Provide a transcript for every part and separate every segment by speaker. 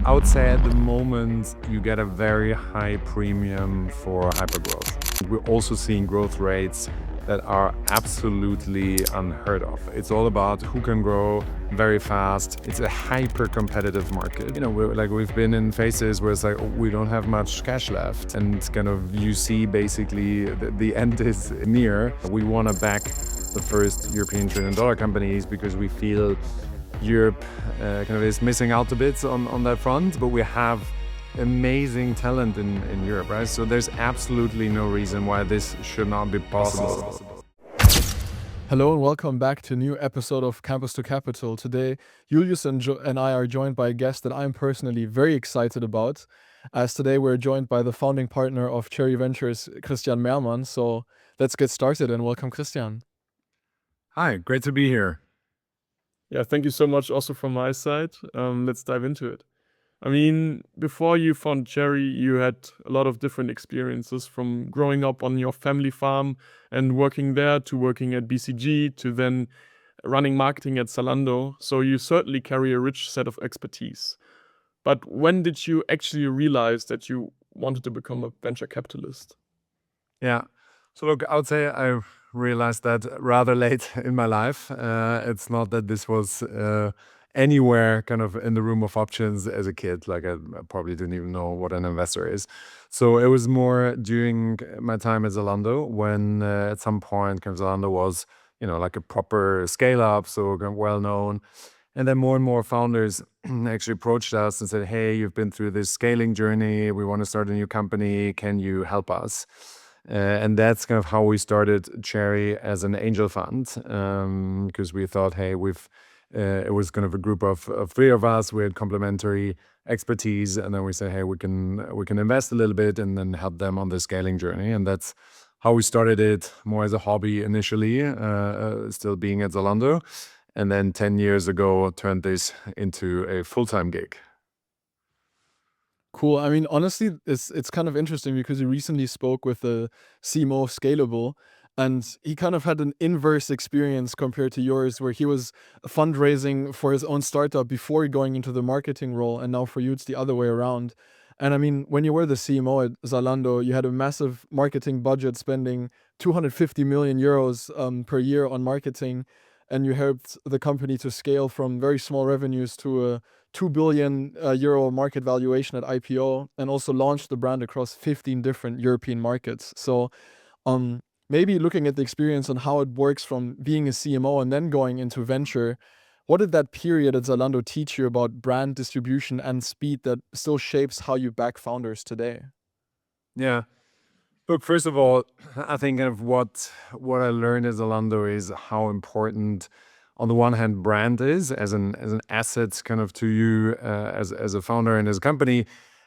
Speaker 1: I would say at the moment, you get a very high premium for hypergrowth. We're also seeing growth rates that are absolutely unheard of. It's all about who can grow very fast. It's a hyper competitive market. We've been in phases where it's like, oh, we don't have much cash left. And kind of you see basically the end is near. We want to back the first European trillion-dollar companies because we feel Europe kind of is missing out a bit on that front, but we have amazing talent in Europe, right? So there's absolutely no reason why this should not be possible.
Speaker 2: Hello and welcome back to a new episode of Campus to Capital. Today, Julius and I are joined by a guest that I'm personally very excited about, as today we're joined by the founding partner of Cherry Ventures, Christian Meermann. So let's get started and welcome Christian.
Speaker 1: Hi, great to be here.
Speaker 2: Yeah, thank you so much also from my side. Let's dive into it. I mean, before you found Cherry, you had a lot of different experiences, from growing up on your family farm and working there to working at BCG to then running marketing at Zalando. So you certainly carry a rich set of expertise. But when did you actually realize that you wanted to become a venture capitalist?
Speaker 1: Yeah. So look, I would say I realized that rather late in my life. It's not that this was anywhere kind of in the room of options as a kid. Like I probably didn't even know what an investor is. So it was more during my time at Zalando when at some point kind of Zalando was, like a proper scale up, so kind of well known. And then more and more founders actually approached us and said, hey, you've been through this scaling journey. We want to start a new company. Can you help us? And that's kind of how we started Cherry as an angel fund, because we thought, hey, it was kind of a group of three of us. We had complementary expertise, and then we said, hey, we can invest a little bit and then help them on the scaling journey. And that's how we started it, more as a hobby initially, still being at Zalando. And then 10 years ago, turned this into a full-time gig.
Speaker 2: Cool. I mean, honestly, it's kind of interesting because we recently spoke with the CMO of Scalable, and he kind of had an inverse experience compared to yours, where he was fundraising for his own startup before going into the marketing role, and now for you it's the other way around. And I mean, when you were the CMO at Zalando, you had a massive marketing budget, spending 250 million euros per year on marketing, and you helped the company to scale from very small revenues to a 2 billion euro market valuation at IPO, and also launched the brand across 15 different European markets. So maybe looking at the experience on how it works from being a CMO and then going into venture, what did that period at Zalando teach you about brand distribution and speed that still shapes how you back founders today?
Speaker 1: Yeah. Look, first of all, I think kind of what I learned as Zalando is how important, on the one hand, brand is as an asset kind of to you as a founder and as a company,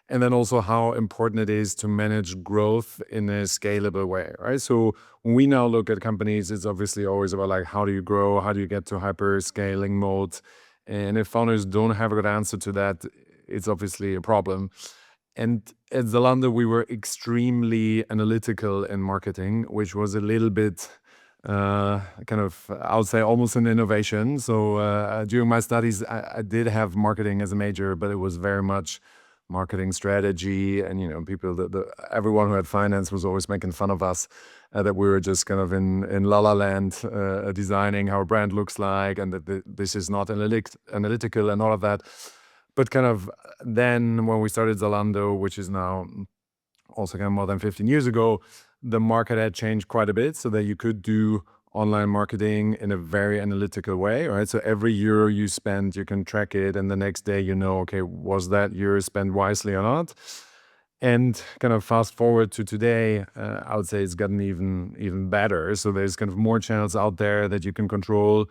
Speaker 1: and then also how important it is to manage growth in a scalable way, right? So when we now look at companies, it's obviously always about like, how do you grow? How do you get to hyper scaling mode? And if founders don't have a good answer to that, it's obviously a problem. And at Zalando, we were extremely analytical in marketing, which was a little bit kind of, I would say, almost an innovation. So during my studies, I did have marketing as a major, but it was very much marketing strategy. And, everyone who had finance was always making fun of us that we were just kind of in La La Land designing how a brand looks like, and that this is not analytical and all of that. But kind of then when we started Zalando, which is now also kind of more than 15 years ago, the market had changed quite a bit so that you could do online marketing in a very analytical way, right? So every euro you spend, you can track it, and the next day okay, was that euro spent wisely or not? And kind of fast forward to today, I would say it's gotten even better. So there's kind of more channels out there that you can control.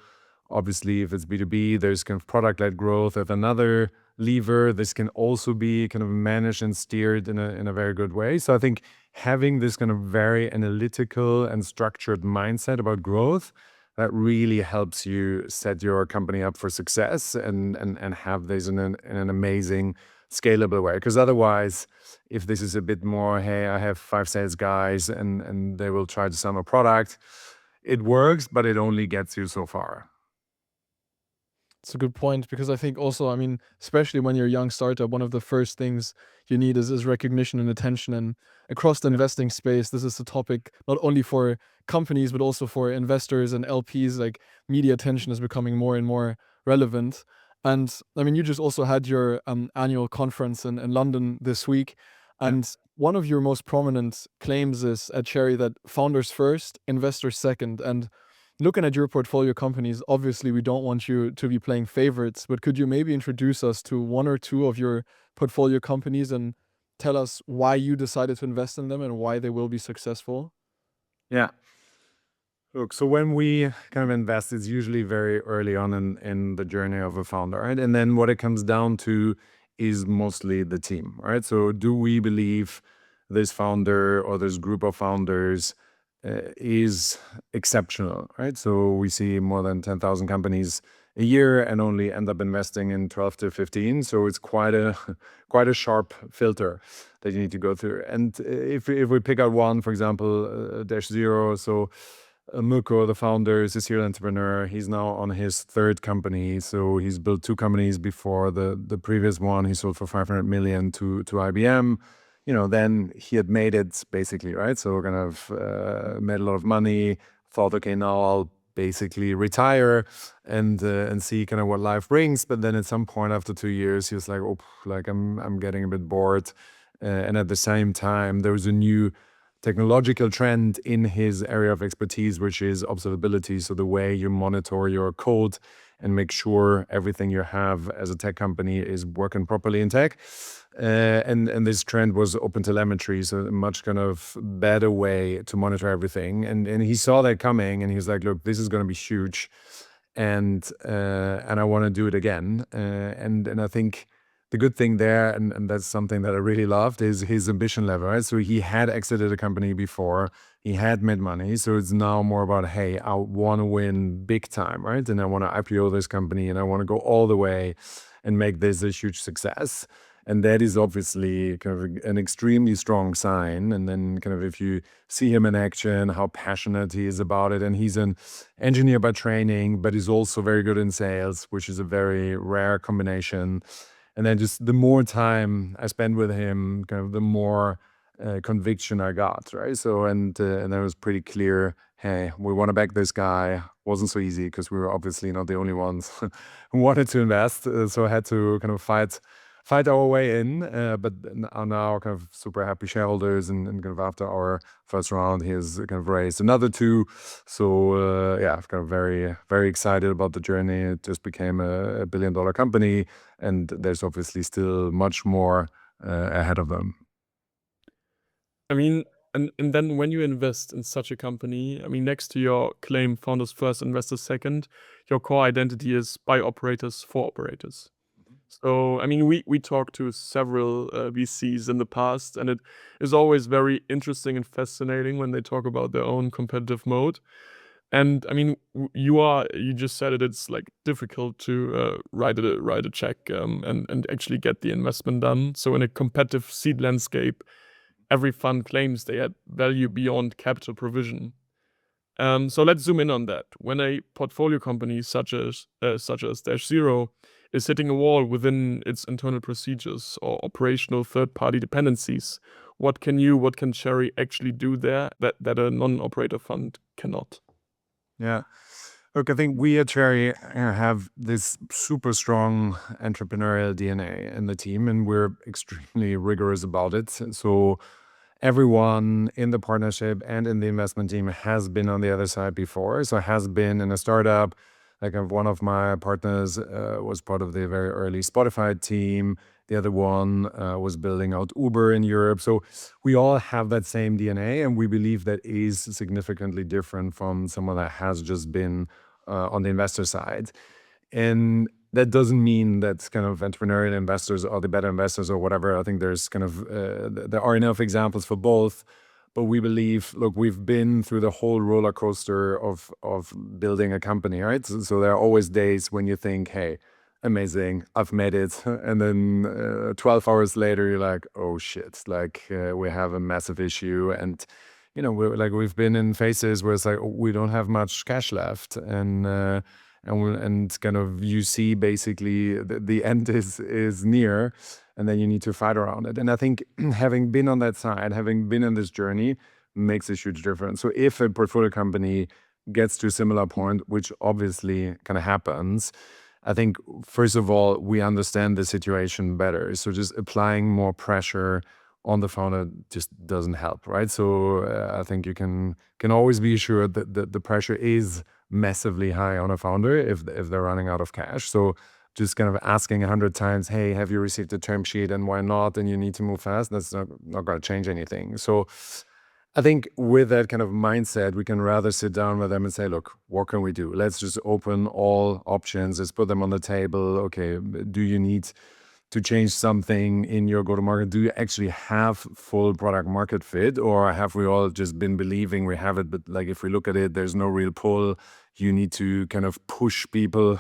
Speaker 1: Obviously, if it's B2B, there's kind of product-led growth. If another lever, this can also be kind of managed and steered in a very good way. So I think having this kind of very analytical and structured mindset about growth, that really helps you set your company up for success and have this in an amazing, scalable way. Because otherwise, if this is a bit more, hey, I have 5 sales guys and they will try to sell a product, it works, but it only gets you so far.
Speaker 2: It's a good point because I think also, I mean, especially when you're a young startup, one of the first things you need is recognition and attention. And across the
Speaker 1: Yeah.
Speaker 2: investing space, this is a topic not only for companies but also for investors and LPs. Like media attention is becoming more and more relevant. And I mean, you just also had your annual conference in London this week,
Speaker 1: Yeah.
Speaker 2: and one of your most prominent claims is at Cherry that founders first, investors second. And looking at your portfolio companies, obviously we don't want you to be playing favorites, but could you maybe introduce us to one or two of your portfolio companies and tell us why you decided to invest in them and why they will be successful?
Speaker 1: Yeah. Look, so when we kind of invest, it's usually very early on in the journey of a founder, right? And then what it comes down to is mostly the team, right? So do we believe this founder or this group of founders is exceptional, right? So we see more than 10,000 companies a year and only end up investing in 12 to 15. So it's quite a quite a sharp filter that you need to go through. And if we pick out one, for example, Dash Zero, so Muko, the founder, is a serial entrepreneur. He's now on his third company. So he's built two companies before the previous one. He sold for 500 million to IBM. Then he had made it basically, right? So kind of made a lot of money. Thought, okay, now I'll basically retire and see kind of what life brings. But then at some point after 2 years, he was like, oh, like I'm getting a bit bored. And at the same time, there was a new technological trend in his area of expertise, which is observability. So the way you monitor your code and make sure everything you have as a tech company is working properly in tech. And this trend was open telemetry, so a much kind of better way to monitor everything. And he saw that coming, and he was like, "Look, this is going to be huge, and I want to do it again." And I think the good thing there, and that's something that I really loved, is his ambition level, right? So he had exited a company before, he had made money. So it's now more about, hey, I want to win big time, right? And I want to IPO this company and I want to go all the way and make this a huge success. And that is obviously kind of an extremely strong sign. And then kind of if you see him in action, how passionate he is about it. And he's an engineer by training, but he's also very good in sales, which is a very rare combination. And then just the more time I spend with him, kind of the more conviction I got, right? So and then it was pretty clear, hey, we want to back this guy. Wasn't so easy because we were obviously not the only ones who wanted to invest. So I had to kind of fight our way in, but are now kind of super happy shareholders, and kind of after our first round, he has kind of raised another two. So yeah, I'm kind of very, very excited about the journey. It just became a billion-dollar company, and there's obviously still much more ahead of them.
Speaker 3: I mean, and then when you invest in such a company, I mean, next to your claim founders first, investors second, your core identity is by operators for operators. So, I mean, we talked to several VCs in the past, and it is always very interesting and fascinating when they talk about their own competitive mode. And I mean, you just said it. It's like difficult to write a check and actually get the investment done. So in a competitive seed landscape, every fund claims they add value beyond capital provision. So let's zoom in on that. When a portfolio company such as Dash Zero is hitting a wall within its internal procedures or operational third-party dependencies, what can Cherry actually do there that a non-operator fund cannot?
Speaker 1: Yeah. Look, I think we at Cherry have this super strong entrepreneurial DNA in the team, and we're extremely rigorous about it. So everyone in the partnership and in the investment team has been on the other side before. So has been in a startup. Like one of my partners was part of the very early Spotify team. The other one was building out Uber in Europe. So we all have that same DNA, and we believe that is significantly different from someone that has just been on the investor side. And that doesn't mean that kind of entrepreneurial investors are the better investors or whatever. I think there's kind of there are enough examples for both. But we believe, look, we've been through the whole roller coaster of building a company, right? So there are always days when you think, hey, amazing, I've made it, and then 12 hours later, you're like, oh shit, like we have a massive issue, and we've been in phases where it's like, oh, we don't have much cash left, and and kind of you see basically the end is near, and then you need to fight around it. And I think having been on that side, having been in this journey, makes a huge difference. So if a portfolio company gets to a similar point, which obviously kind of happens, I think first of all we understand the situation better. So just applying more pressure on the founder just doesn't help, right? So I think you can always be assured that the pressure is massively high on a founder if they're running out of cash. So just kind of asking 100 times, hey, have you received the term sheet and why not? And you need to move fast. That's not going to change anything. So I think with that kind of mindset, we can rather sit down with them and say, look, what can we do? Let's just open all options. Let's put them on the table. Okay, do you need to change something in your go-to-market? Do you actually have full product market fit, or have we all just been believing we have it, but like if we look at it, there's no real pull? You need to kind of push people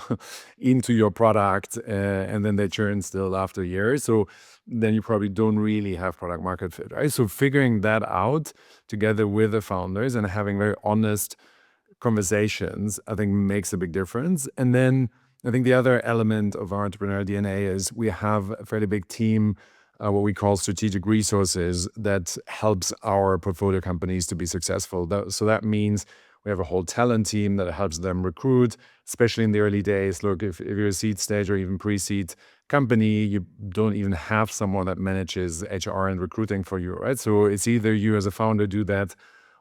Speaker 1: into your product, and then they churn still after years. So then you probably don't really have product market fit, right? So figuring that out together with the founders and having very honest conversations, I think makes a big difference. And then I think the other element of our entrepreneurial DNA is we have a fairly big team, what we call strategic resources, that helps our portfolio companies to be successful. So that means we have a whole talent team that helps them recruit, especially in the early days. Look, if you're a seed stage or even pre-seed company, you don't even have someone that manages HR and recruiting for you, right? So it's either you as a founder do that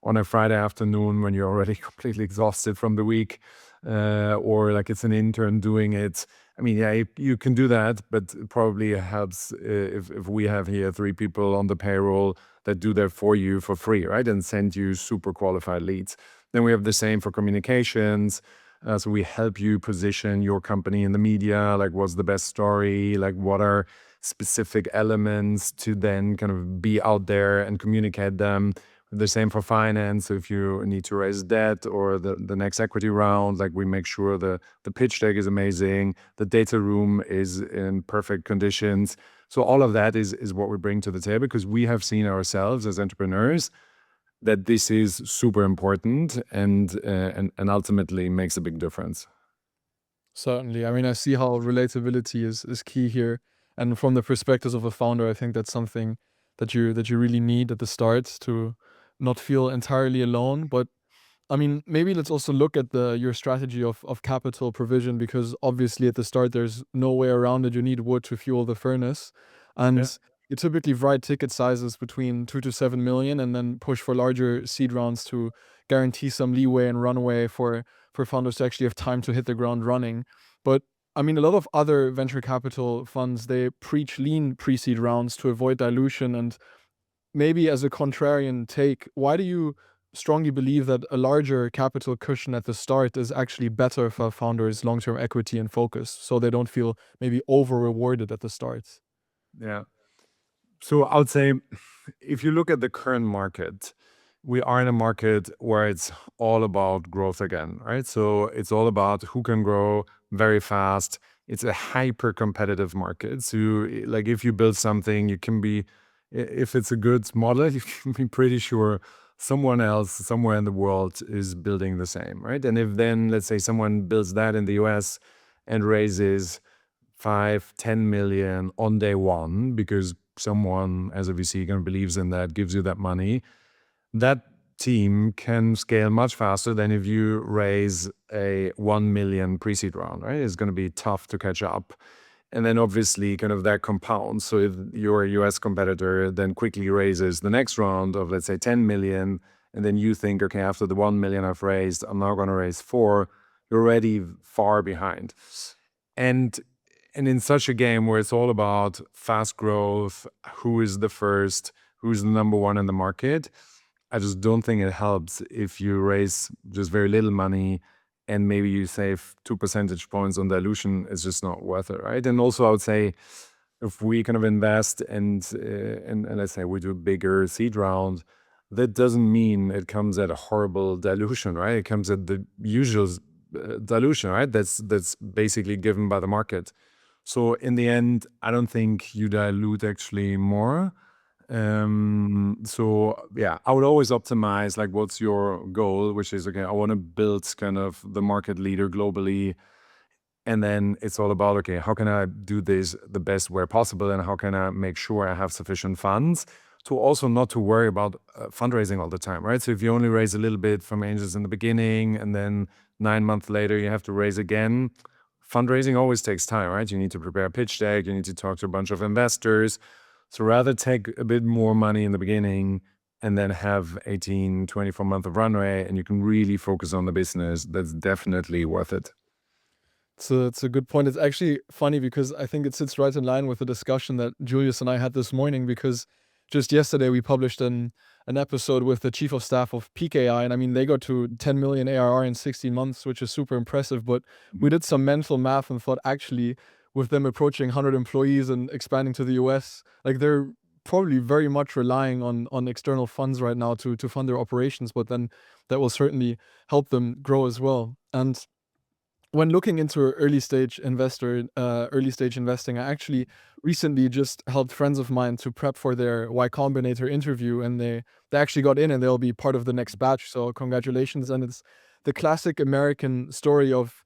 Speaker 1: on a Friday afternoon when you're already completely exhausted from the week, or like it's an intern doing it. I mean, yeah, you can do that, but it probably helps if we have here 3 people on the payroll that do that for you for free, right? And send you super qualified leads. Then we have the same for communications. So we help you position your company in the media, like what's the best story, like what are specific elements to then kind of be out there and communicate them. The same for finance. So if you need to raise debt or the next equity round, like we make sure the pitch deck is amazing, the data room is in perfect conditions. So all of that is what we bring to the table, because we have seen ourselves as entrepreneurs that this is super important and ultimately makes a big difference.
Speaker 2: Certainly. I mean, I see how relatability is key here. And from the perspectives of a founder, I think that's something that you really need at the start to not feel entirely alone. But I mean, maybe let's also look at your strategy of capital provision, because obviously at the start there's no way around it. You need wood to fuel the furnace. And
Speaker 1: Yeah.
Speaker 2: you typically write ticket sizes between 2 to 7 million and then push for larger seed rounds to guarantee some leeway and runway for founders to actually have time to hit the ground running. But I mean, a lot of other venture capital funds, they preach lean pre-seed rounds to avoid dilution. And maybe as a contrarian take, why do you strongly believe that a larger capital cushion at the start is actually better for founders' long-term equity and focus, so they don't feel maybe over-rewarded at the start?
Speaker 1: Yeah. So I would say if you look at the current market, we are in a market where it's all about growth again, right? So it's all about who can grow very fast. It's a hyper competitive market. So like if you build something, you can be, if it's a good model, you can be pretty sure someone else somewhere in the world is building the same, right? And if then, let's say someone builds that in the US and raises 5-10 million on day one because someone as a VC kind of believes in that, gives you that money, that team can scale much faster than if you raise a 1 million pre-seed round, right? It's going to be tough to catch up. And then obviously kind of that compounds. So if your US competitor then quickly raises the next round of, let's say, 10 million, and then you think, okay, after the 1 million I've raised, I'm now going to raise 4, you're already far behind. And in such a game where it's all about fast growth, who is the first, who's the number one in the market, I just don't think it helps if you raise just very little money and maybe you save 2 percentage points on dilution. It's just not worth it, right? And also I would say if we kind of invest and let's say we do a bigger seed round, that doesn't mean it comes at a horrible dilution, right? It comes at the usual dilution, right? That's basically given by the market. So in the end, I don't think you dilute actually more. So yeah, I would always optimize like what's your goal, which is, okay, I want to build kind of the market leader globally. And then it's all about, okay, how can I do this the best way possible, and how can I make sure I have sufficient funds to also not to worry about fundraising all the time, right? So if you only raise a little bit from angels in the beginning and then 9 months later you have to raise again, fundraising always takes time, right? You need to prepare a pitch deck, you need to talk to a bunch of investors. So rather take a bit more money in the beginning and then have 18, 24 months of runway, and you can really focus on the business. That's definitely worth it.
Speaker 2: It's a good point. It's actually funny because I think it sits right in line with the discussion that Julius and I had this morning, because just yesterday we published an episode with the chief of staff of PKI, and I mean, they got to 10 million ARR in 16 months, which is super impressive. But we did some mental math and thought, actually, with them approaching 100 employees and expanding to the US, like they're probably very much relying on external funds right now to fund their operations, but then that will certainly help them grow as well. And when looking into early stage investing, I actually recently just helped friends of mine to prep for their Y Combinator interview, and they actually got in, and they'll be part of the next batch. So congratulations! And it's the classic American story of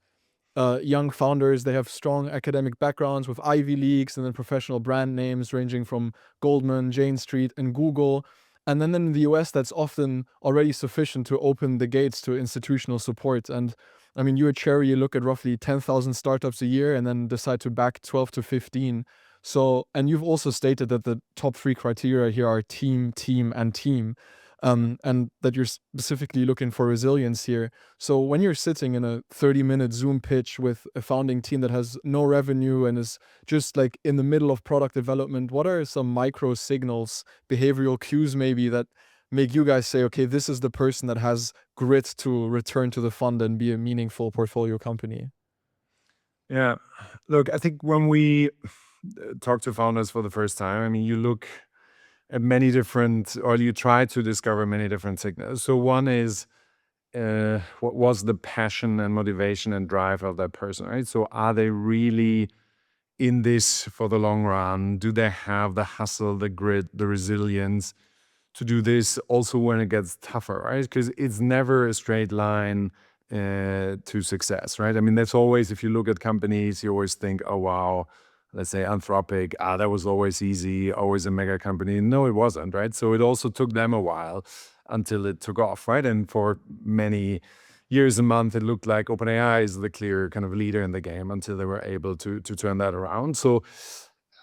Speaker 2: young founders. They have strong academic backgrounds with Ivy Leagues and then professional brand names ranging from Goldman, Jane Street, and Google. And then in the US, that's often already sufficient to open the gates to institutional support. And I mean, you at Cherry, you look at roughly 10,000 startups a year and then decide to back 12 to 15. So, and you've also stated that the top three criteria here are team, team, and team. And that you're specifically looking for resilience here. So when you're sitting in a 30-minute Zoom pitch with a founding team that has no revenue and is just like in the middle of product development, what are some micro signals, behavioral cues maybe, that make you guys say, okay, this is the person that has grit to return to the fund and be a meaningful portfolio company?
Speaker 1: Yeah. Look, I think when we talk to founders for the first time, I mean, you look at many different, or you try to discover many different signals. So one is, what was the passion and motivation and drive of that person, right? So are they really in this for the long run? Do they have the hustle, the grit, the resilience to do this also when it gets tougher, right? Because it's never a straight line to success, right? I mean, that's always, if you look at companies, you always think, oh, wow, let's say Anthropic, that was always easy, always a mega company. No, it wasn't, right? So it also took them a while until it took off, right? And for many years and months, it looked like OpenAI is the clear kind of leader in the game until they were able to turn that around. So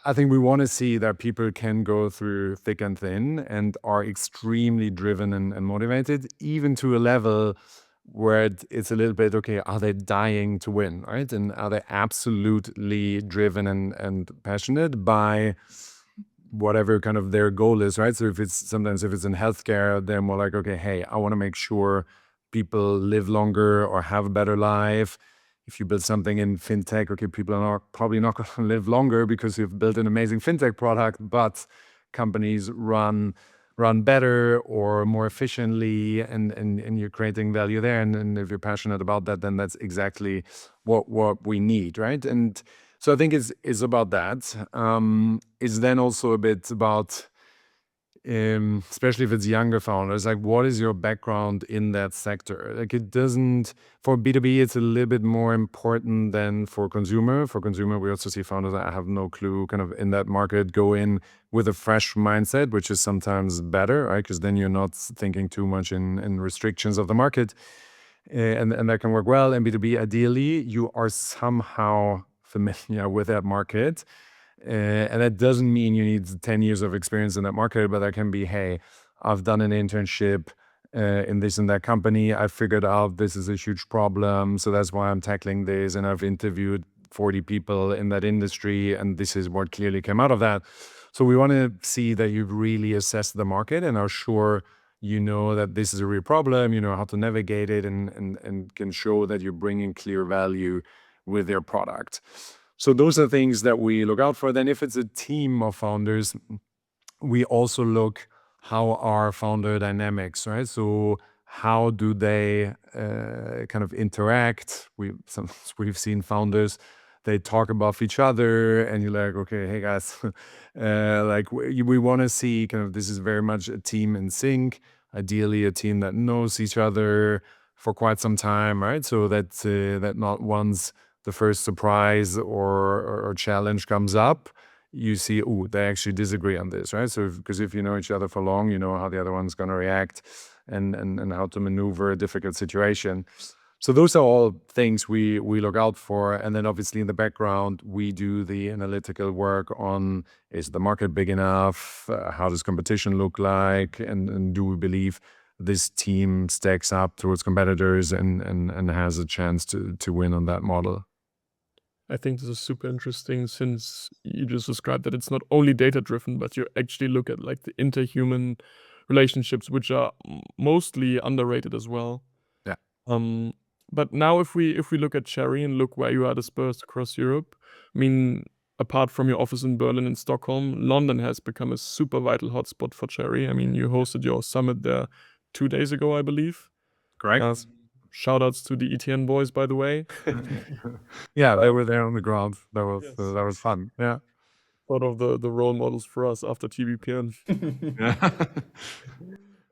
Speaker 1: I think we want to see that people can go through thick and thin and are extremely driven and motivated, even to a level where it's a little bit, okay, are they dying to win, right? And are they absolutely driven and passionate by whatever kind of their goal is, right? So if it's in healthcare, they're more like, okay, hey, I want to make sure people live longer or have a better life. If you build something in fintech, okay, people are probably not going to live longer because you've built an amazing fintech product, but companies run better or more efficiently, and you're creating value there. And if you're passionate about that, then that's exactly what we need, right? And so I think it's about that. It's then also a bit about, especially if it's younger founders, like, what is your background in that sector? Like, it doesn't, for B2B, it's a little bit more important than for consumer. For consumer, we also see founders that have no clue kind of in that market go in with a fresh mindset, which is sometimes better, right? Because then you're not thinking too much in restrictions of the market. And that can work well. And B2B, ideally, you are somehow familiar with that market. And that doesn't mean you need 10 years of experience in that market, but that can be, hey, I've done an internship in this and that company. I figured out this is a huge problem, so that's why I'm tackling this. And I've interviewed 40 people in that industry, and this is what clearly came out of that. So we want to see that you've really assessed the market and are sure you know that this is a real problem, you know how to navigate it, and can show that you're bringing clear value with your product. So those are things that we look out for. Then if it's a team of founders, we also look how are founder dynamics, right? So how do they kind of interact? We've seen founders, they talk above each other, and you're like, okay, hey guys, like we want to see kind of, this is very much a team in sync, ideally a team that knows each other for quite some time, right? So that not one's the first surprise or challenge comes up, you see, oh, they actually disagree on this, right? So because if you know each other for long, you know how the other one's going to react and how to maneuver a difficult situation. So those are all things we look out for. And then obviously in the background, we do the analytical work on, is the market big enough? How does competition look like? And do we believe this team stacks up towards competitors and has a chance to win on that model?
Speaker 3: I think this is super interesting since you just described that it's not only data driven, but you actually look at like the interhuman relationships, which are mostly underrated as well.
Speaker 1: Yeah.
Speaker 3: But now if we look at Cherry and look where you are dispersed across Europe, I mean, apart from your office in Berlin and Stockholm, London has become a super vital hotspot for Cherry. I mean, you hosted your summit there 2 days ago, I believe.
Speaker 1: Correct.
Speaker 3: Shout outs to the ETN boys, by the way.
Speaker 1: Yeah, they were there on the ground. That was
Speaker 3: Yes.
Speaker 1: that was fun. Yeah.
Speaker 3: Sort of the role models for us after TBPN.
Speaker 1: Yeah.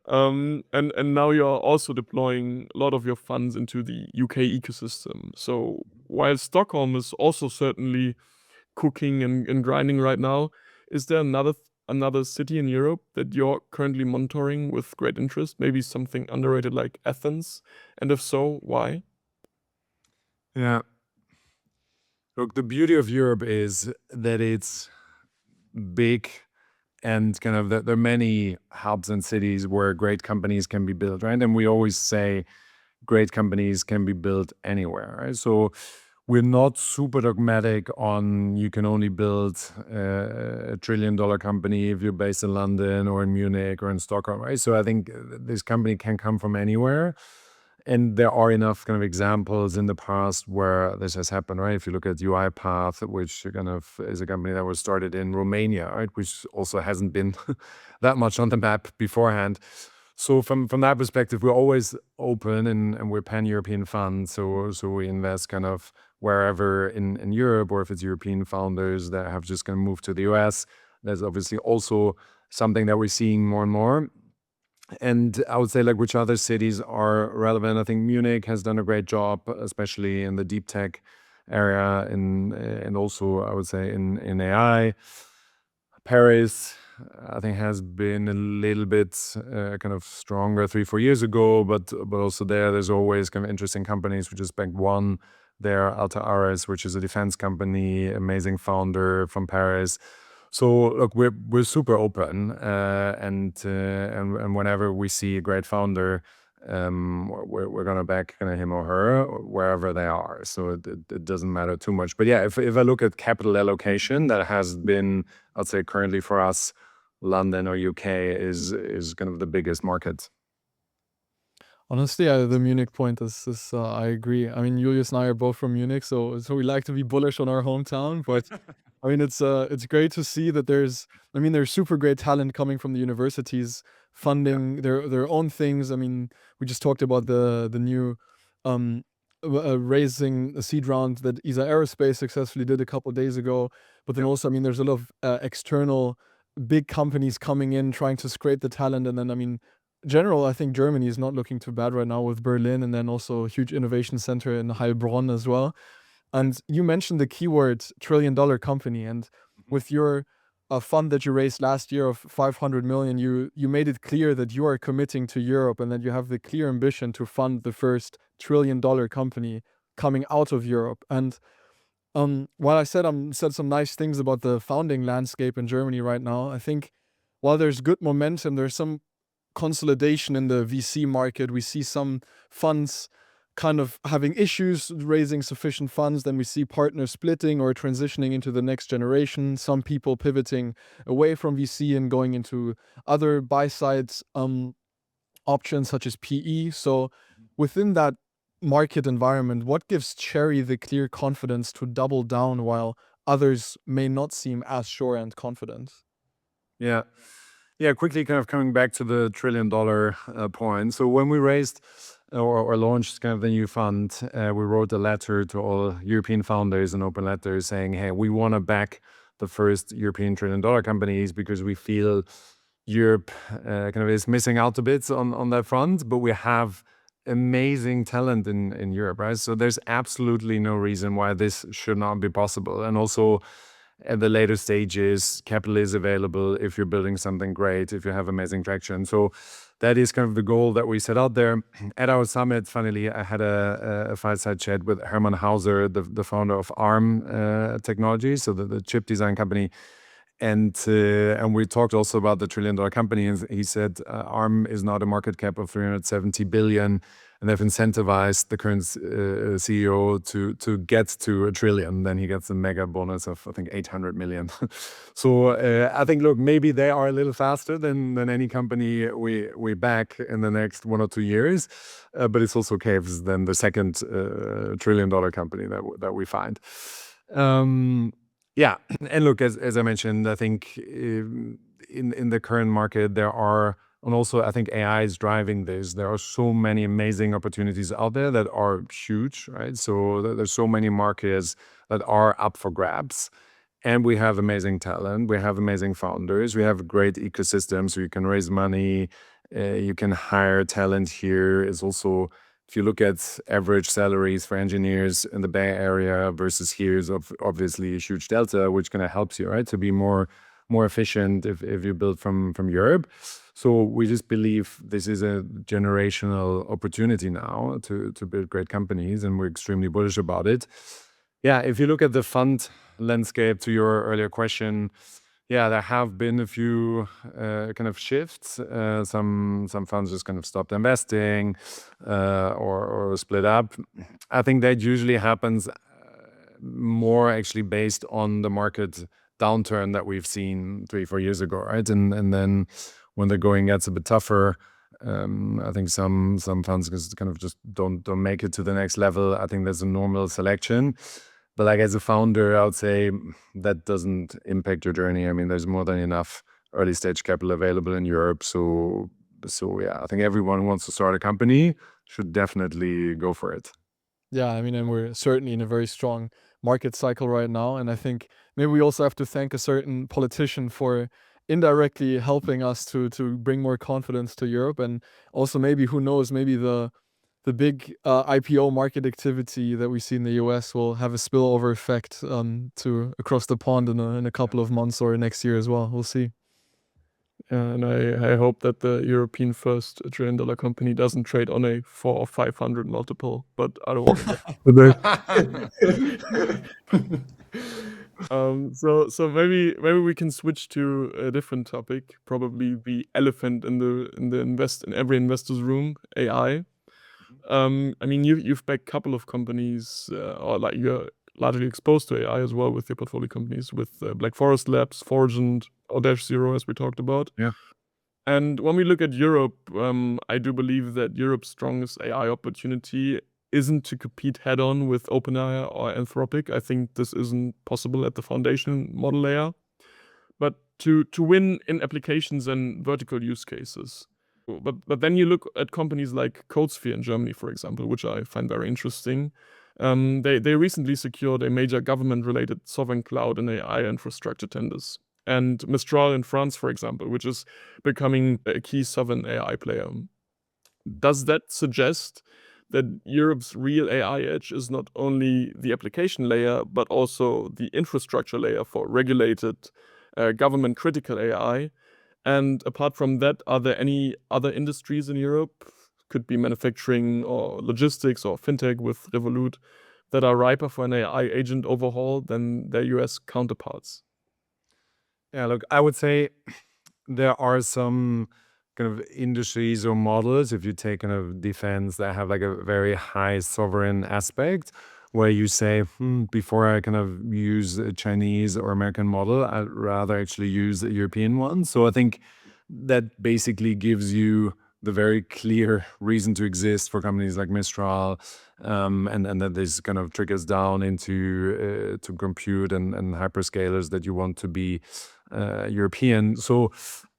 Speaker 3: And now you're also deploying a lot of your funds into the UK ecosystem. So while Stockholm is also certainly cooking and grinding right now, is there another city in Europe that you're currently monitoring with great interest? Maybe something underrated like Athens? And if so, why?
Speaker 1: Yeah. Look, the beauty of Europe is that it's big and kind of there are many hubs and cities where great companies can be built, right? And we always say great companies can be built anywhere, right? So we're not super dogmatic on you can only build a $1 trillion company if you're based in London or in Munich or in Stockholm, right? So I think this company can come from anywhere. And there are enough kind of examples in the past where this has happened, right? If you look at UiPath, which kind of is a company that was started in Romania, right? Which also hasn't been that much on the map beforehand. So from that perspective, we're always open and we're pan-European fund. So we invest kind of wherever in Europe, or if it's European founders that have just kind of moved to the US. There's obviously also something that we're seeing more and more. And I would say, like, which other cities are relevant? I think Munich has done a great job, especially in the deep tech area, and also I would say in AI. Paris, I think, has been a little bit kind of stronger 3-4 years ago, but also there's always kind of interesting companies. We just backed one there, Alta Ares, which is a defense company, amazing founder from Paris. So look, we're super open, and whenever we see a great founder, we're gonna back kind of him or her wherever they are. So it doesn't matter too much. But yeah, if I look at capital allocation, that has been, I'd say currently for us, London or UK is kind of the biggest market.
Speaker 2: Honestly, the Munich point is I agree. I mean, Julius and I are both from Munich, so we like to be bullish on our hometown. But I mean, it's great to see that there's super great talent coming from the universities funding their own things. I mean, we just talked about the new raising a seed round that ESA Aerospace successfully did a couple of days ago. But then also, I mean, there's a lot of external big companies coming in trying to scrape the talent, and then I mean, general, I think Germany is not looking too bad right now with Berlin, and then also a huge innovation center in Heilbronn as well. And you mentioned the keyword $1 trillion company, and with your fund that you raised last year of 500 million, you made it clear that you are committing to Europe and that you have the clear ambition to fund the first $1 trillion company coming out of Europe. And while I said some nice things about the founding landscape in Germany right now, I think while there's good momentum, there's some consolidation in the VC market. We see some funds kind of having issues raising sufficient funds. Then we see partners splitting or transitioning into the next generation. Some people pivoting away from VC and going into other buy-side options such as PE. So within that market environment, what gives Cherry the clear confidence to double down while others may not seem as sure and confident?
Speaker 1: Yeah. Yeah, quickly kind of coming back to the $1 trillion point. So when we raised or launched kind of the new fund, we wrote a letter to all European founders, an open letter saying, hey, we want to back the first European $1 trillion companies because we feel Europe kind of is missing out a bit on that front, but we have amazing talent in Europe, right? So there's absolutely no reason why this should not be possible. And also at the later stages, capital is available if you're building something great, if you have amazing traction. So that is kind of the goal that we set out there. At our summit, funnily, I had a fireside chat with Hermann Hauser, the founder of ARM Technology, so the chip design company. And we talked also about the $1 trillion company, and he said ARM is now a market cap of 370 billion, and they've incentivized the current CEO to get to $1 trillion. Then he gets a mega bonus of, I think, 800 million. So I think, look, maybe they are a little faster than any company we back in the next 1 or 2 years, but it's also caves than the second $1 trillion company that we find. Yeah, and look, as I mentioned, I think in the current market there are, and also I think AI is driving this. There are so many amazing opportunities out there that are huge, right? So there's so many markets that are up for grabs, and we have amazing talent. We have amazing founders. We have a great ecosystem, so you can raise money, you can hire talent here. It's also, if you look at average salaries for engineers in the Bay Area versus here, is obviously a huge delta, which kind of helps you, right, to be more efficient if you build from Europe. So we just believe this is a generational opportunity now to build great companies, and we're extremely bullish about it. Yeah, if you look at the fund landscape, to your earlier question, yeah, there have been a few kind of shifts. Some funds just kind of stopped investing or split up. I think that usually happens more actually based on the market downturn that we've seen 3-4 years ago, right? And then when the going gets a bit tougher, I think some funds just kind of just don't make it to the next level. I think there's a normal selection. But like as a founder, I would say that doesn't impact your journey. I mean, there's more than enough early stage capital available in Europe. So yeah, I think everyone who wants to start a company should definitely go for it.
Speaker 2: Yeah, I mean, and we're certainly in a very strong market cycle right now. And I think maybe we also have to thank a certain politician for indirectly helping us to bring more confidence to Europe. And also maybe, who knows, maybe the big IPO market activity that we see in the US will have a spillover effect to across the pond in a couple of months or next year as well. We'll see.
Speaker 3: And I hope that the European first $1 trillion company doesn't trade on a 400 or 500 multiple, but I don't want to. So maybe we can switch to a different topic, probably the elephant in every investor's room, AI. I mean, you've backed a couple of companies, or like you're largely exposed to AI as well with your portfolio companies, with Black Forest Labs, Forgent, Audace Zero, as we talked about.
Speaker 1: Yeah.
Speaker 3: And when we look at Europe, I do believe that Europe's strongest AI opportunity isn't to compete head-on with OpenAI or Anthropic. I think this isn't possible at the foundation model layer, but to win in applications and vertical use cases. But then you look at companies like CodeSphere in Germany, for example, which I find very interesting. They recently secured a major government-related sovereign cloud and AI infrastructure tenders. And Mistral in France, for example, which is becoming a key sovereign AI player. Does that suggest that Europe's real AI edge is not only the application layer, but also the infrastructure layer for regulated government critical AI? And apart from that, are there any other industries in Europe, could be manufacturing or logistics or fintech with Revolut, that are riper for an AI agent overhaul than their US counterparts?
Speaker 1: Yeah, look, I would say there are some kind of industries or models, if you take kind of defense, that have like a very high sovereign aspect, where you say, before I kind of use a Chinese or American model, I'd rather actually use a European one. So I think that basically gives you the very clear reason to exist for companies like Mistral, and that this kind of trickles down into to compute and hyperscalers that you want to be European. So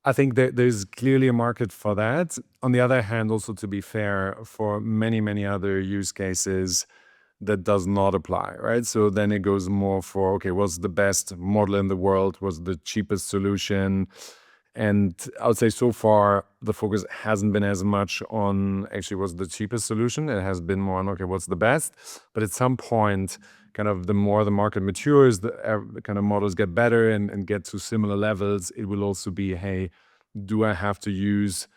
Speaker 1: I think that there's clearly a market for that. On the other hand, also, to be fair, for many other use cases, that does not apply, right? So then it goes more for, okay, what's the best model in the world? What's the cheapest solution? And I would say so far, the focus hasn't been as much on actually what's the cheapest solution. It has been more on, okay, what's the best? But at some point, kind of the more the market matures, the kind of models get better and get to similar levels, it will also be, hey, do I have to use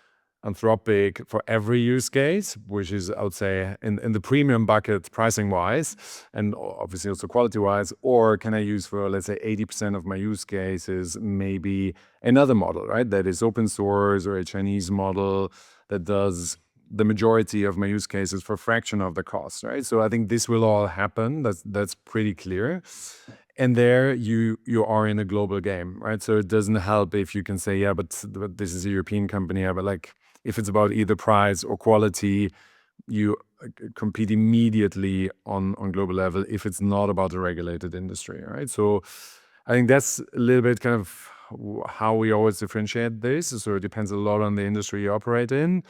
Speaker 1: Anthropic for every use case, which is, I would say, in the premium bucket pricing wise, and obviously also quality wise, or can I use for, let's say, 80% of my use cases, maybe another model, right? That is open source or a Chinese model that does the majority of my use cases for a fraction of the cost, right? So I think this will all happen. That's pretty clear. And there you are in a global game, right? So it doesn't help if you can say, yeah, but this is a European company. Yeah, but like if it's about either price or quality, you compete immediately on global level if it's not about a regulated industry, right? So I think that's a little bit kind of how we always differentiate this. So it depends a lot on the industry you operate in.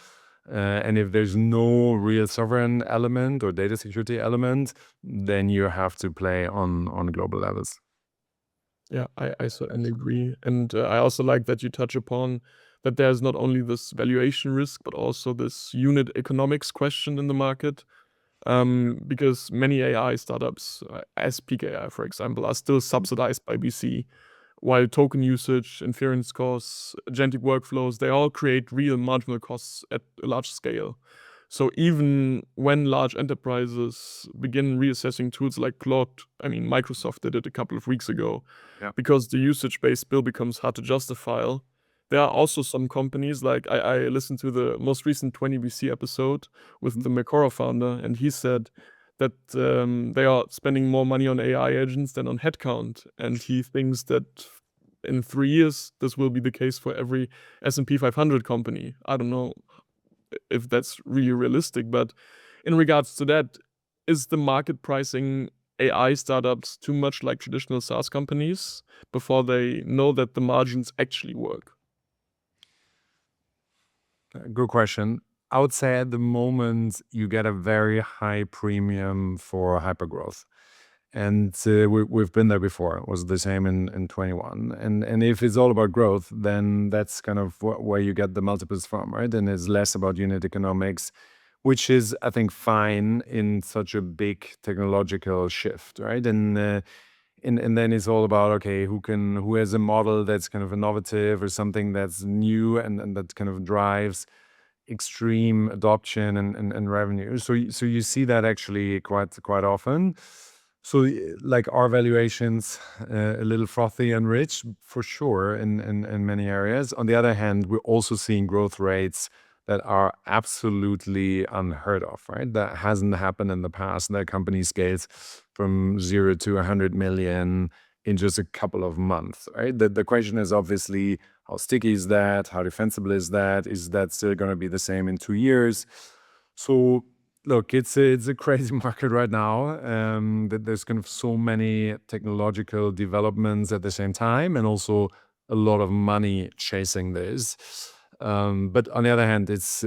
Speaker 1: And if there's no real sovereign element or data security element, then you have to play on global levels.
Speaker 3: Yeah, I certainly agree. And I also like that you touch upon that there's not only this valuation risk, but also this unit economics question in the market. Because many AI startups, as Peak AI, for example, are still subsidized by VC, while token usage, inference costs, agentic workflows, they all create real marginal costs at a large scale. So even when large enterprises begin reassessing tools like Claude, I mean, Microsoft did it a couple of weeks ago,
Speaker 1: Yeah.
Speaker 3: because the usage-based bill becomes hard to justify. There are also some companies, like I listened to the most recent 20 VC episode with the Mekoro founder, and he said that they are spending more money on AI agents than on headcount. And he thinks that in 3 years, this will be the case for every S&P 500 company. I don't know if that's really realistic, but in regards to that, is the market pricing AI startups too much like traditional SaaS companies before they know that the margins actually work?
Speaker 1: Good question. I would say at the moment you get a very high premium for hypergrowth. And we've been there before. It was the same in 21. And if it's all about growth, then that's kind of where you get the multiples from, right? And it's less about unit economics, which is, I think, fine in such a big technological shift, right? And then it's all about, okay, who has a model that's kind of innovative or something that's new and that kind of drives extreme adoption and revenue. So you see that actually quite often. So like our valuations, a little frothy and rich for sure in many areas. On the other hand, we're also seeing growth rates that are absolutely unheard of, right? That hasn't happened in the past. That company scales from 0 to 100 million in just a couple of months, right? The question is obviously, how sticky is that? How defensible is that? Is that still going to be the same in 2 years? So look, it's a crazy market right now. That there's kind of so many technological developments at the same time, and also a lot of money chasing this. But on the other hand, it's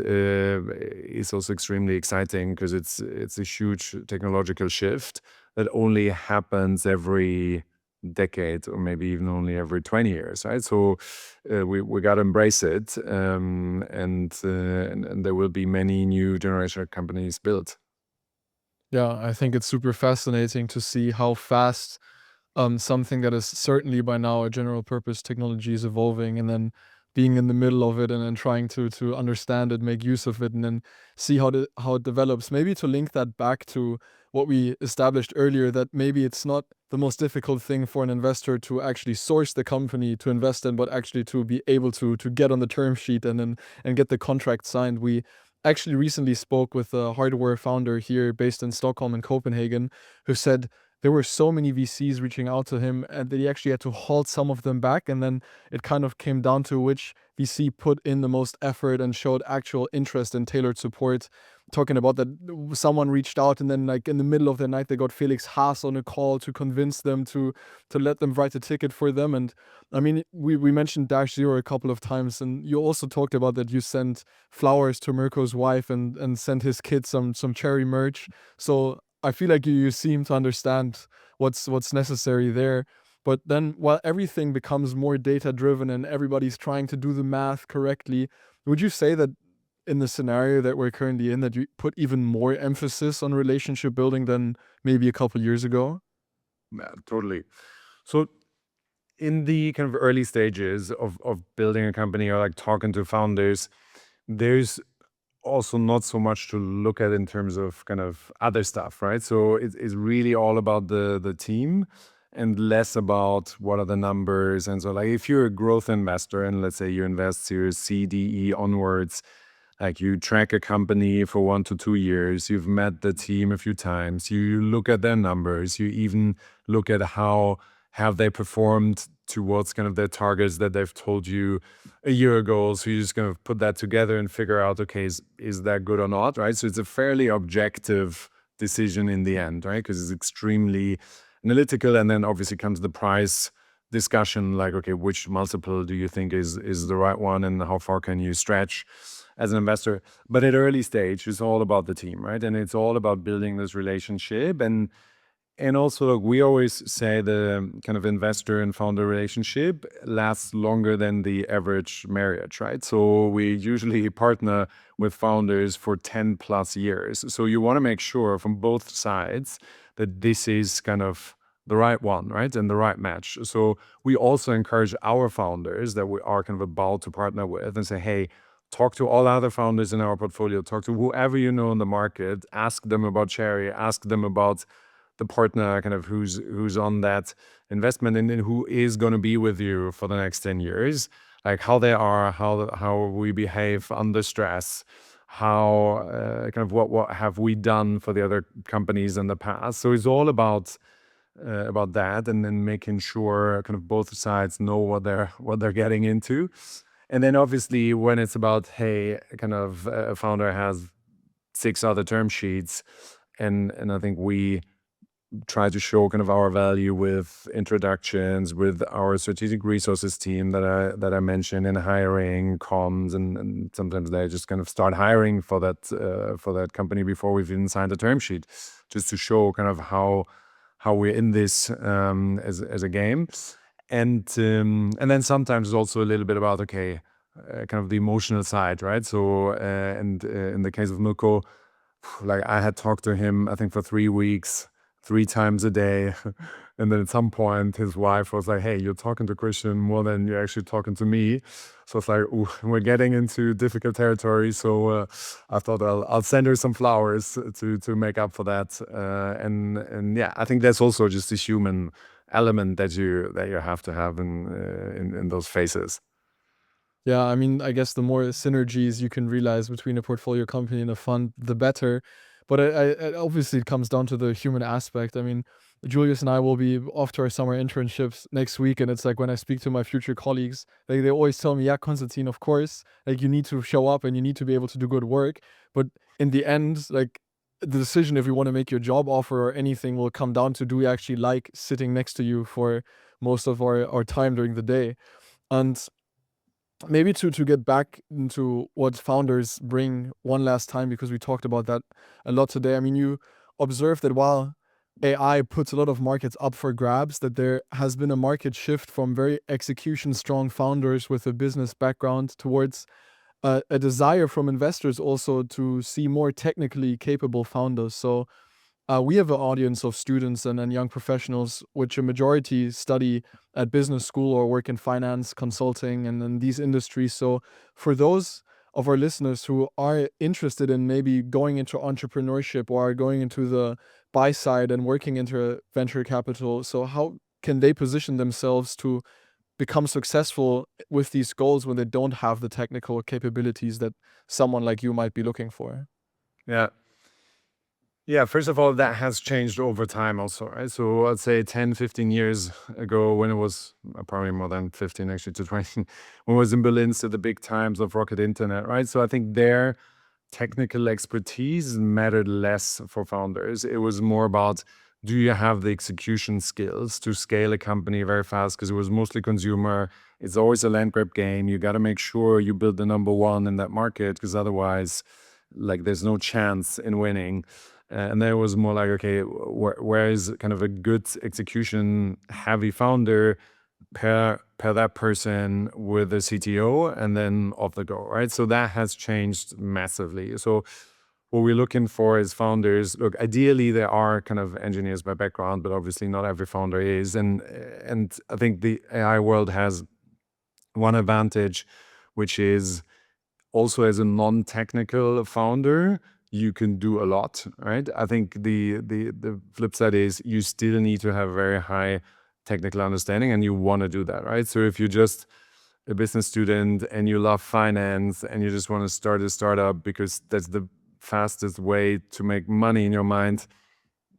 Speaker 1: also extremely exciting because it's a huge technological shift that only happens every decade or maybe even only every 20 years, right? So we got to embrace it, and there will be many new generation of companies built.
Speaker 2: Yeah, I think it's super fascinating to see how fast something that is certainly by now a general purpose technology is evolving, and then being in the middle of it and then trying to understand it, make use of it, and then see how it develops. Maybe to link that back to what we established earlier, that maybe it's not the most difficult thing for an investor to actually source the company to invest in, but actually to be able to get on the term sheet and get the contract signed. We actually recently spoke with a hardware founder here based in Stockholm and Copenhagen, who said there were so many VCs reaching out to him and that he actually had to hold some of them back. And then it kind of came down to which VC put in the most effort and showed actual interest and tailored support. Talking about that, someone reached out and then, like, in the middle of the night, they got Felix Haas on a call to convince them to let them write a ticket for them. And I mean, we mentioned Dash Zero a couple of times, and you also talked about that you sent flowers to Mirko's wife and sent his kids some cherry merch. So I feel like you seem to understand what's necessary there. But then while everything becomes more data driven and everybody's trying to do the math correctly, would you say that in the scenario that we're currently in, that you put even more emphasis on relationship building than maybe a couple years ago?
Speaker 1: Yeah, totally. So in the kind of early stages of building a company or like talking to founders, there's also not so much to look at in terms of kind of other stuff, right? So it's really all about the team and less about what are the numbers. And so like if you're a growth investor and let's say you invest Series C, D, E onwards, like you track a company for 1 to 2 years, you've met the team a few times, you look at their numbers, you even look at how have they performed towards kind of their targets that they've told you a year ago. So you're just going to put that together and figure out, okay, is that good or not, right? So it's a fairly objective decision in the end, right? Because it's extremely analytical. And then obviously comes the price discussion, like, okay, which multiple do you think is the right one and how far can you stretch as an investor? But at early stage, it's all about the team, right? And it's all about building this relationship. And also, look, we always say the kind of investor and founder relationship lasts longer than the average marriage, right? So we usually partner with founders for 10 plus years. So you want to make sure from both sides that this is kind of the right one, right? And the right match. So we also encourage our founders that we are kind of about to partner with and say, hey, talk to all other founders in our portfolio, talk to whoever you know in the market, ask them about Cherry, ask them about the partner kind of who's on that investment and then who is going to be with you for the next 10 years, like how they are, how we behave under stress, how kind of what have we done for the other companies in the past. So it's all about that, and then making sure kind of both sides know what they're getting into. And then obviously when it's about, hey, kind of a founder has 6 other term sheets, and I think we try to show kind of our value with introductions, with our strategic resources team that I mentioned, in hiring, comms, and sometimes they just kind of start hiring for that company before we've even signed a term sheet, just to show kind of how we're in this as a game. And then sometimes it's also a little bit about, okay, kind of the emotional side, right? So in the case of Milko, like I had talked to him, I think for 3 weeks, 3 times a day. And then at some point his wife was like, hey, you're talking to Christian more than you're actually talking to me. So it's like, ooh, we're getting into difficult territory. So I thought I'll send her some flowers to make up for that. And yeah, I think that's also just a human element that you have to have in those phases.
Speaker 2: Yeah, I mean, I guess the more synergies you can realize between a portfolio company and a fund, the better. But obviously, it comes down to the human aspect. I mean, Julius and I will be off to our summer internships next week, and it's like when I speak to my future colleagues, they always tell me, "Yeah, Konstantin, of course, like you need to show up and you need to be able to do good work." But in the end, like the decision if you want to make your job offer or anything will come down to, do we actually like sitting next to you for most of our time during the day? And maybe to get back into what founders bring one last time, because we talked about that a lot today. I mean, you observe that while AI puts a lot of markets up for grabs, that there has been a market shift from very execution strong founders with a business background towards a desire from investors also to see more technically capable founders. So we have an audience of students and young professionals, which a majority study at business school or work in finance, consulting, and in these industries. So, for those of our listeners who are interested in maybe going into entrepreneurship or are going into the buy side and working into venture capital, so how can they position themselves to become successful with these goals when they don't have the technical capabilities that someone like you might be looking for?
Speaker 1: Yeah. Yeah, first of all, that has changed over time also, right? So I'd say 10, 15 years ago, when it was probably more than 15 actually, to 20, when it was in Berlin, so the big times of Rocket Internet, right? So I think their technical expertise mattered less for founders. It was more about, do you have the execution skills to scale a company very fast? Because it was mostly consumer. It's always a land grab game. You got to make sure you build the number one in that market, because otherwise, like, there's no chance in winning. And then it was more like, okay, where is kind of a good execution heavy founder pair that person with the CTO and then off the go, right? So that has changed massively. So what we're looking for is founders. Look, ideally there are kind of engineers by background, but obviously not every founder is. And I think the AI world has one advantage, which is also as a non-technical founder, you can do a lot, right? I think the flip side is you still need to have very high technical understanding and you want to do that, right? So if you're just a business student and you love finance and you just want to start a startup because that's the fastest way to make money in your mind,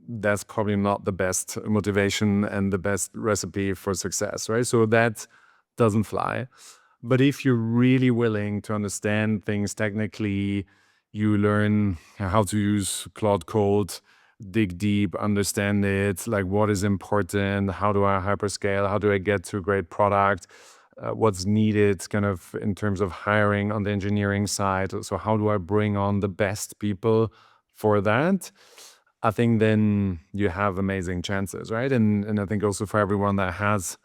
Speaker 1: that's probably not the best motivation and the best recipe for success, right? So that doesn't fly. But if you're really willing to understand things technically, you learn how to use Claude Code, dig deep, understand it, like what is important, how do I hyperscale, how do I get to a great product, what's needed kind of in terms of hiring on the engineering side. So how do I bring on the best people for that? I think then you have amazing chances, right? And I think also for everyone that has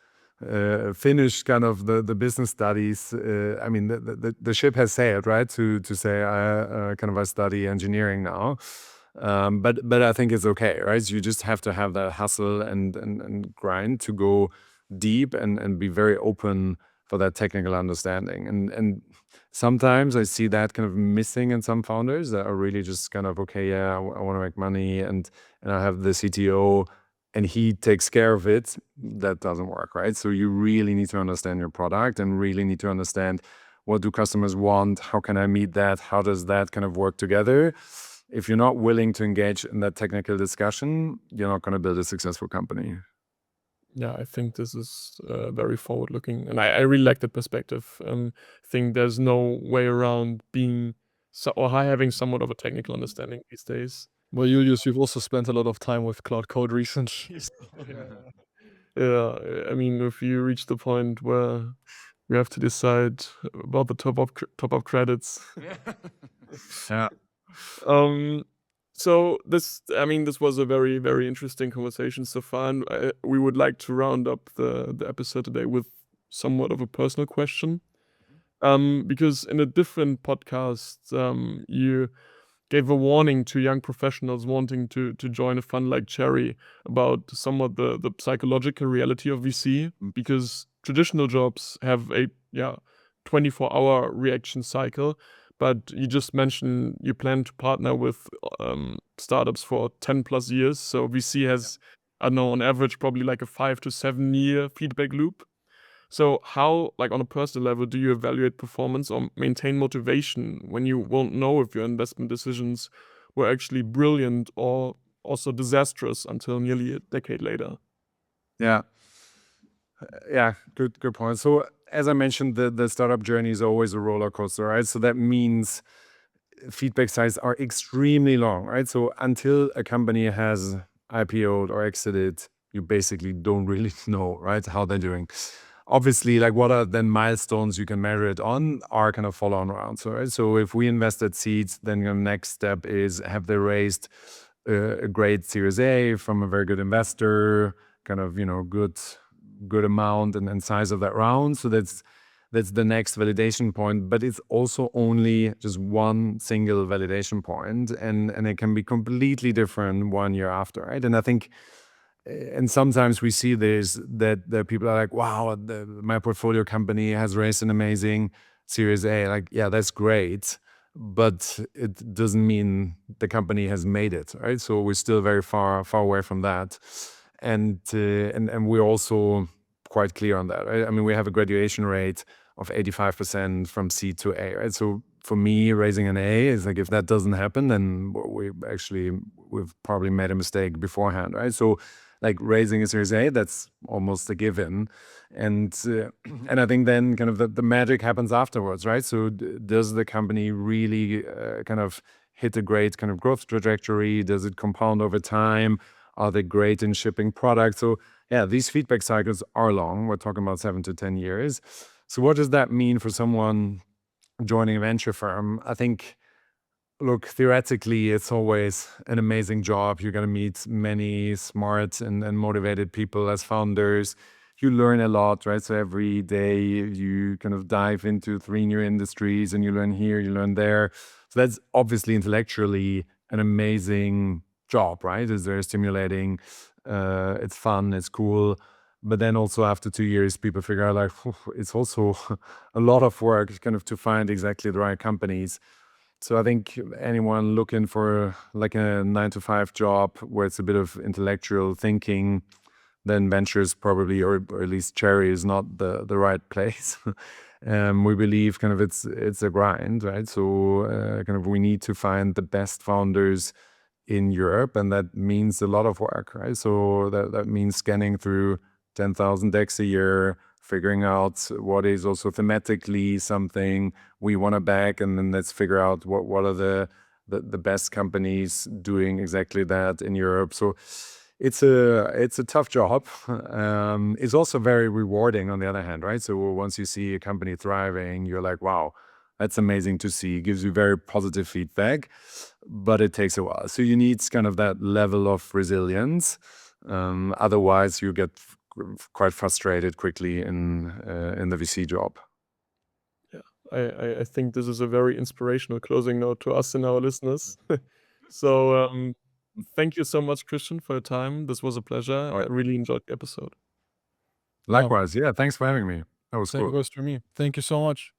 Speaker 1: finished kind of the business studies, I mean, the ship has sailed, right? To say I study engineering now, but I think it's okay, right? You just have to have that hustle and grind to go deep and be very open for that technical understanding. And sometimes I see that kind of missing in some founders that are really just kind of, okay, yeah, I want to make money and I have the CTO and he takes care of it. That doesn't work, right? So you really need to understand your product and really need to understand what do customers want? How can I meet that? How does that kind of work together? If you're not willing to engage in that technical discussion, you're not going to build a successful company.
Speaker 3: Yeah, I think this is very forward-looking, and I really like that perspective. I think there's no way around being or having somewhat of a technical understanding these days.
Speaker 2: Well, Julius, you've also spent a lot of time with Cloud Code recently.
Speaker 3: Yeah, I mean, if you reach the point where we have to decide about the top up credits.
Speaker 1: Yeah.
Speaker 3: So this, I mean, this was a very, very interesting conversation so far, and we would like to round up the episode today with somewhat of a personal question. Because in a different podcast, you gave a warning to young professionals wanting to join a fund like Cherry about somewhat the psychological reality of VC, because traditional jobs have a 24-hour reaction cycle. But you just mentioned you plan to partner with startups for 10 plus years. So VC has, I don't know, on average, probably like a 5 to 7 year feedback loop. So how, like on a personal level, do you evaluate performance or maintain motivation when you won't know if your investment decisions were actually brilliant or also disastrous until nearly a decade later?
Speaker 1: Yeah. Yeah, good point. So as I mentioned, the startup journey is always a roller coaster, right? So that means feedback cycles are extremely long, right? So until a company has IPO'd or exited, you basically don't really know, right, how they're doing. Obviously, like what are then milestones you can measure it on are kind of follow-on rounds, right? So if we invested seeds, then your next step is have they raised a great Series A from a very good investor, kind of, good amount and size of that round. So that's the next validation point, but it's also only just one single validation point, and it can be completely different 1 year after, right? And I think, and sometimes we see this that people are like, wow, my portfolio company has raised an amazing Series A. Like, yeah, that's great, but it doesn't mean the company has made it, right? So we're still very far away from that, and we're also quite clear on that, right? I mean, we have a graduation rate of 85% from C to A, right? So for me, raising an A is like, if that doesn't happen, then we've probably made a mistake beforehand, right? So like raising a Series A, that's almost a given. And I think then kind of the magic happens afterwards, right? So does the company really kind of hit a great kind of growth trajectory? Does it compound over time? Are they great in shipping products? So yeah, these feedback cycles are long. We're talking about 7 to 10 years. So what does that mean for someone joining a venture firm? I think Look, theoretically, it's always an amazing job. You're going to meet many smart and motivated people as founders. You learn a lot, right? So every day you kind of dive into 3 new industries and you learn here, you learn there. So that's obviously intellectually an amazing job, right? It's very stimulating. It's fun, it's cool. But then also after 2 years, people figure out like, it's also a lot of work kind of to find exactly the right companies. So I think anyone looking for like a 9 to 5 job where it's a bit of intellectual thinking, then ventures probably, or at least Cherry is not the right place. We believe kind of it's a grind, right? So kind of we need to find the best founders in Europe, and that means a lot of work, right? So that means scanning through 10,000 decks a year, figuring out what is also thematically something we want to back, and then let's figure out what are the best companies doing exactly that in Europe. So it's a tough job. It's also very rewarding on the other hand, right? So once you see a company thriving, you're like, wow, that's amazing to see. It gives you very positive feedback, but it takes a while. So you need kind of that level of resilience. Otherwise, you get quite frustrated quickly in the VC job.
Speaker 3: I think this is a very inspirational closing note to us and our listeners. So, thank you so much, Christian, for your time. This was a pleasure. I really enjoyed the episode.
Speaker 1: Likewise, yeah. Thanks for having me. That was
Speaker 2: Same
Speaker 1: cool.
Speaker 2: goes for me. Thank you so much.